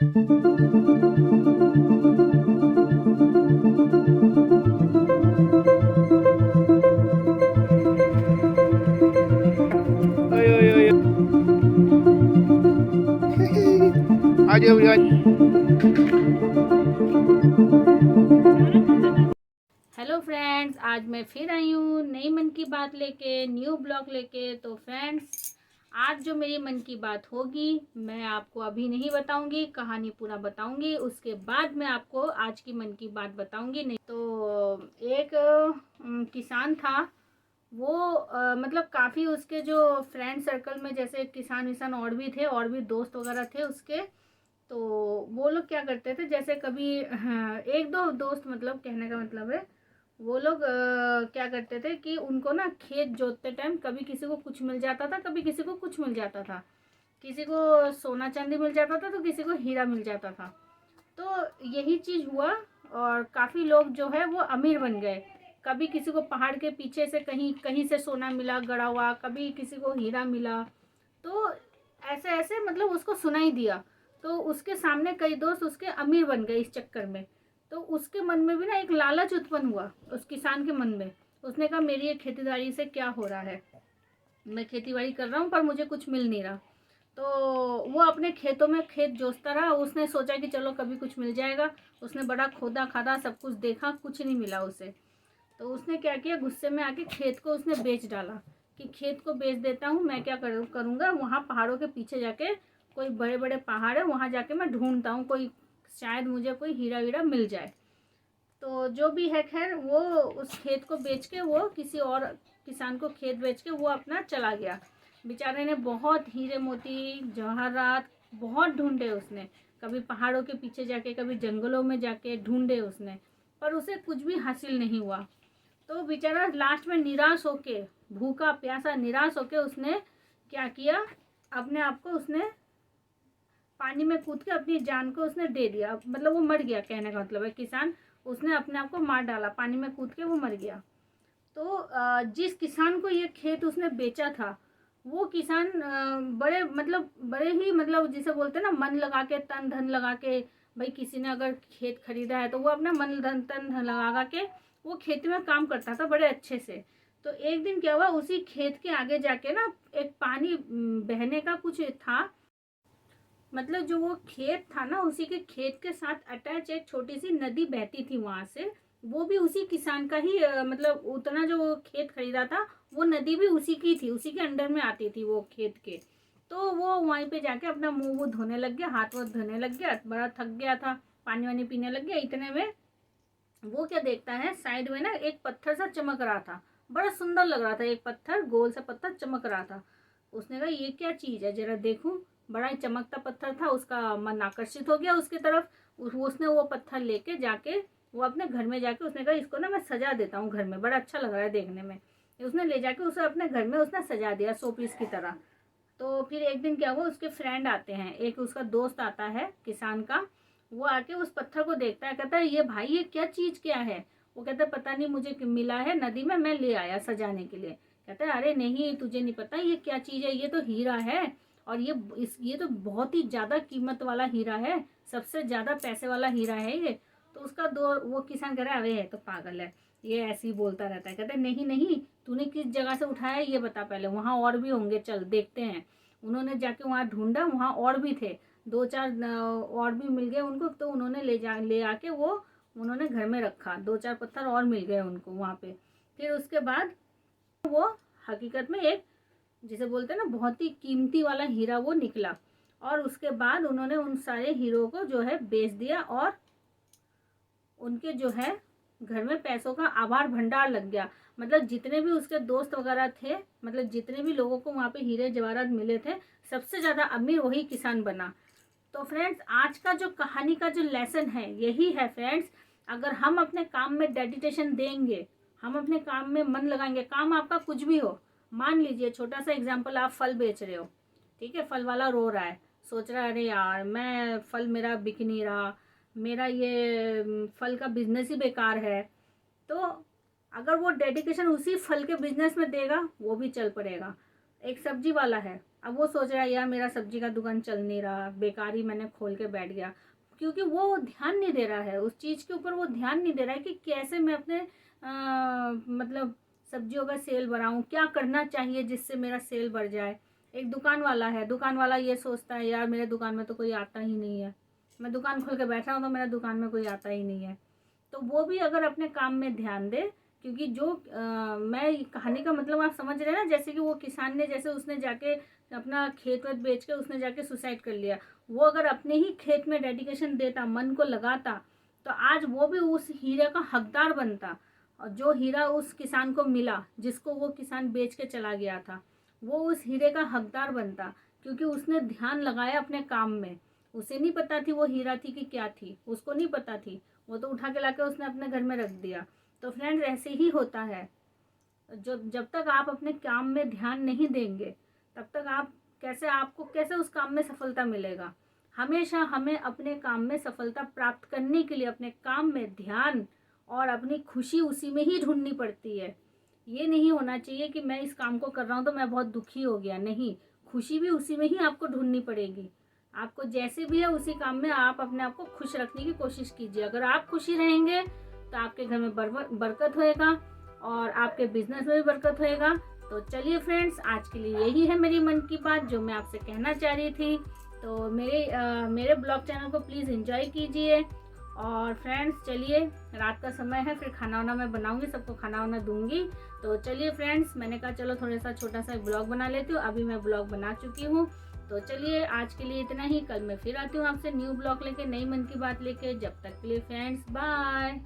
ओए ओए ओए आ जाओ हेलो फ्रेंड्स, आज मैं फिर आई हूँ नई मन की बात लेके, न्यू ब्लॉग लेके। तो फ्रेंड्स, आज जो मेरी मन की बात होगी मैं आपको अभी नहीं बताऊंगी, कहानी पूरा बताऊंगी, उसके बाद मैं आपको आज की मन की बात बताऊंगी। नहीं तो एक किसान था। वो मतलब काफ़ी उसके जो फ्रेंड सर्कल में जैसे किसान विसान और भी थे, और भी दोस्त वगैरह थे उसके। तो वो लोग क्या करते थे, जैसे कभी हाँ, एक दो दोस्त, मतलब कहने का मतलब है वो लोग क्या करते थे कि उनको ना खेत जोतते टाइम कभी किसी को कुछ मिल जाता था, कभी किसी को कुछ मिल जाता था। किसी को सोना चांदी मिल जाता था तो किसी को हीरा मिल जाता था। तो यही चीज़ हुआ, और काफ़ी लोग जो है वो अमीर बन गए। कभी किसी को पहाड़ के पीछे से कहीं कहीं से सोना मिला गड़ा हुआ, कभी किसी को हीरा मिला। तो ऐसे ऐसे मतलब उसको सुनाई दिया। तो उसके सामने कई दोस्त उसके अमीर बन गए इस चक्कर में। तो उसके मन में भी ना एक लालच उत्पन्न हुआ, उस किसान के मन में। उसने कहा मेरी ये खेतीबाड़ी से क्या हो रहा है, मैं खेती बाड़ी कर रहा हूँ पर मुझे कुछ मिल नहीं रहा। तो वो अपने खेतों में खेत जोतता रहा। उसने सोचा कि चलो कभी कुछ मिल जाएगा। उसने बड़ा खोदा खादा, सब कुछ देखा, कुछ नहीं मिला उसे। तो उसने क्या किया, गुस्से में आके खेत को उसने बेच डाला कि खेत को बेच देता हूँ। मैं क्या करूँगा, वहाँ पहाड़ों के पीछे जाके, कोई बड़े बड़े पहाड़ है वहाँ जाके मैं ढूंढता हूँ, कोई शायद मुझे कोई हीरा वीरा मिल जाए। तो जो भी है खैर, वो उस खेत को बेच के, वो किसी और किसान को खेत बेच के वो अपना चला गया। बेचारे ने बहुत हीरे मोती जवाहरात बहुत ढूंढे उसने। कभी पहाड़ों के पीछे जाके, कभी जंगलों में जाके ढूंढे उसने, पर उसे कुछ भी हासिल नहीं हुआ। तो बेचारा लास्ट में निराश होके, भूखा प्यासा निराश होके, उसने क्या किया, अपने आप को उसने पानी में कूद के अपनी जान को उसने दे दिया। मतलब वो मर गया, कहने का मतलब है किसान। उसने अपने आप को मार डाला, पानी में कूद के वो मर गया। तो जिस किसान को ये खेत उसने बेचा था, वो किसान बड़े मतलब बड़े ही मतलब जिसे बोलते हैं ना, मन लगा के, तन धन लगा के। भाई किसी ने अगर खेत खरीदा है तो वो अपना मन धन तन धन लगा के वो खेती में काम करता था बड़े अच्छे से। तो एक दिन क्या हुआ, उसी खेत के आगे जाके ना एक पानी बहने का कुछ था। मतलब जो वो खेत था ना, उसी के खेत के साथ अटैच एक छोटी सी नदी बहती थी वहां से। वो भी उसी किसान का ही मतलब उतना जो वो खेत खरीदा था, वो नदी भी उसी की थी, उसी के अंडर में आती थी वो खेत के। तो वो वहीं पे जाके अपना मुंह वूह धोने लग गया, हाथ वाथ धोने लग गया, बड़ा थक गया था। पानी वानी पीने लग गया। इतने में वो क्या देखता है, साइड में ना एक पत्थर सा चमक रहा था। बड़ा सुंदर लग रहा था, एक पत्थर, गोल सा पत्थर चमक रहा था। उसने कहा ये क्या चीज है, जरा देखूं। बड़ा ही चमकता पत्थर था, उसका मन आकर्षित हो गया उसकी तरफ। उसने वो पत्थर लेके जाके, वो अपने घर में जाके उसने कहा इसको ना मैं सजा देता हूँ घर में, बड़ा अच्छा लग रहा है देखने में। उसने ले जाके उसे अपने घर में उसने सजा दिया शो पीस की तरह। तो फिर एक दिन क्या हुआ, उसके फ्रेंड आते हैं, एक उसका दोस्त आता है किसान का। वो आके उस पत्थर को देखता है, कहता है ये भाई ये क्या चीज क्या है। वो कहता है पता नहीं, मुझे मिला है नदी में, मैं ले आया सजाने के लिए। कहता है अरे नहीं, तुझे नहीं पता ये क्या चीज है, ये तो हीरा है। और ये तो बहुत ही ज्यादा कीमत वाला हीरा है, सबसे ज्यादा पैसे वाला हीरा है ये। तो उसका दो वो किसान कह रहा है अरे ये तो पागल है, ये ऐसे ही बोलता रहता है। कहते नहीं नहीं, तूने किस जगह से उठाया ये बता पहले, वहां और भी होंगे, चल देखते हैं। उन्होंने जाके वहां ढूंढा, वहां और भी थे, दो चार और भी मिल गए उनको। तो उन्होंने ले आके वो उन्होंने घर में रखा, दो चार पत्थर और मिल गए उनको वहां पे। फिर उसके बाद वो हकीकत में एक, जिसे बोलते हैं ना, बहुत ही कीमती वाला हीरा वो निकला। और उसके बाद उन्होंने उन सारे हीरो को जो है बेच दिया, और उनके जो है घर में पैसों का आभार भंडार लग गया। मतलब जितने भी उसके दोस्त वगैरह थे, मतलब जितने भी लोगों को वहां पे हीरे जवाहरात मिले थे, सबसे ज्यादा अमीर वही किसान बना। तो फ्रेंड्स, आज का जो कहानी का जो लेसन है यही है फ्रेंड्स। अगर हम अपने काम में डेडिकेशन देंगे, हम अपने काम में मन लगाएंगे, काम आपका कुछ भी हो। मान लीजिए छोटा सा एग्जांपल, आप फल बेच रहे हो, ठीक है, फल वाला रो रहा है, सोच रहा है अरे यार मैं फल मेरा बिक नहीं रहा, मेरा ये फल का बिजनेस ही बेकार है। तो अगर वो डेडिकेशन उसी फल के बिजनेस में देगा, वो भी चल पड़ेगा। एक सब्जी वाला है, अब वो सोच रहा है यार मेरा सब्जी का दुकान चल नहीं रहा, बेकार ही मैंने खोल के बैठ गया, क्योंकि वो ध्यान नहीं दे रहा है उस चीज़ के ऊपर, वो ध्यान नहीं दे रहा है कि कैसे मैं अपने मतलब सब्जियों का सेल बढ़ाऊँ, क्या करना चाहिए जिससे मेरा सेल बढ़ जाए। एक दुकान वाला है, दुकान वाला ये सोचता है यार मेरे दुकान में तो कोई आता ही नहीं है, मैं दुकान खोल के बैठा हूँ तो मेरा दुकान में कोई आता ही नहीं है। तो वो भी अगर अपने काम में ध्यान दे, क्योंकि जो मैं कहानी का मतलब आप समझ रहे हैं ना, जैसे कि वो किसान ने, जैसे उसने जाके अपना खेत वेत बेच के उसने जाके सुसाइड कर लिया, वो अगर अपने ही खेत में डेडिकेशन देता, मन को लगाता, तो आज वो भी उस हीरे का हकदार बनता। और जो हीरा उस किसान को मिला, जिसको वो किसान बेच के चला गया था, वो उस हीरे का हकदार बनता, क्योंकि उसने ध्यान लगाया अपने काम में। उसे नहीं पता थी वो हीरा थी कि क्या थी, उसको नहीं पता थी, वो तो उठा के लाके उसने अपने घर में रख दिया। तो फ्रेंड्स ऐसे ही होता है, जो जब तक आप अपने काम में ध्यान नहीं देंगे तब तक आपको कैसे उस काम में सफलता मिलेगा। हमेशा हमें अपने काम में सफलता प्राप्त करने के लिए अपने काम में ध्यान और अपनी खुशी उसी में ही ढूंढनी पड़ती है। ये नहीं होना चाहिए कि मैं इस काम को कर रहा हूँ तो मैं बहुत दुखी हो गया, नहीं, खुशी भी उसी में ही आपको ढूंढनी पड़ेगी। आपको जैसे भी है उसी काम में आप अपने आप को खुश रखने की कोशिश कीजिए। अगर आप खुशी रहेंगे तो आपके घर में बरकत होएगा और आपके बिजनेस में भी बरकत होएगा। तो चलिए फ्रेंड्स, आज के लिए यही है मेरी मन की बात जो मैं आपसे कहना चाह रही थी। तो मेरे ब्लॉग चैनल को प्लीज़ एंजॉय कीजिए। और फ्रेंड्स चलिए, रात का समय है, फिर खाना वाना मैं बनाऊंगी, सबको खाना वाना दूंगी। तो चलिए फ्रेंड्स, मैंने कहा चलो थोड़ा सा छोटा सा ब्लॉग बना लेती हूँ। अभी मैं ब्लॉग बना चुकी हूँ। तो चलिए आज के लिए इतना ही, कल मैं फिर आती हूँ आपसे न्यू ब्लॉग लेके, नई मन की बात लेके। जब तक के लिए फ्रेंड्स बाय।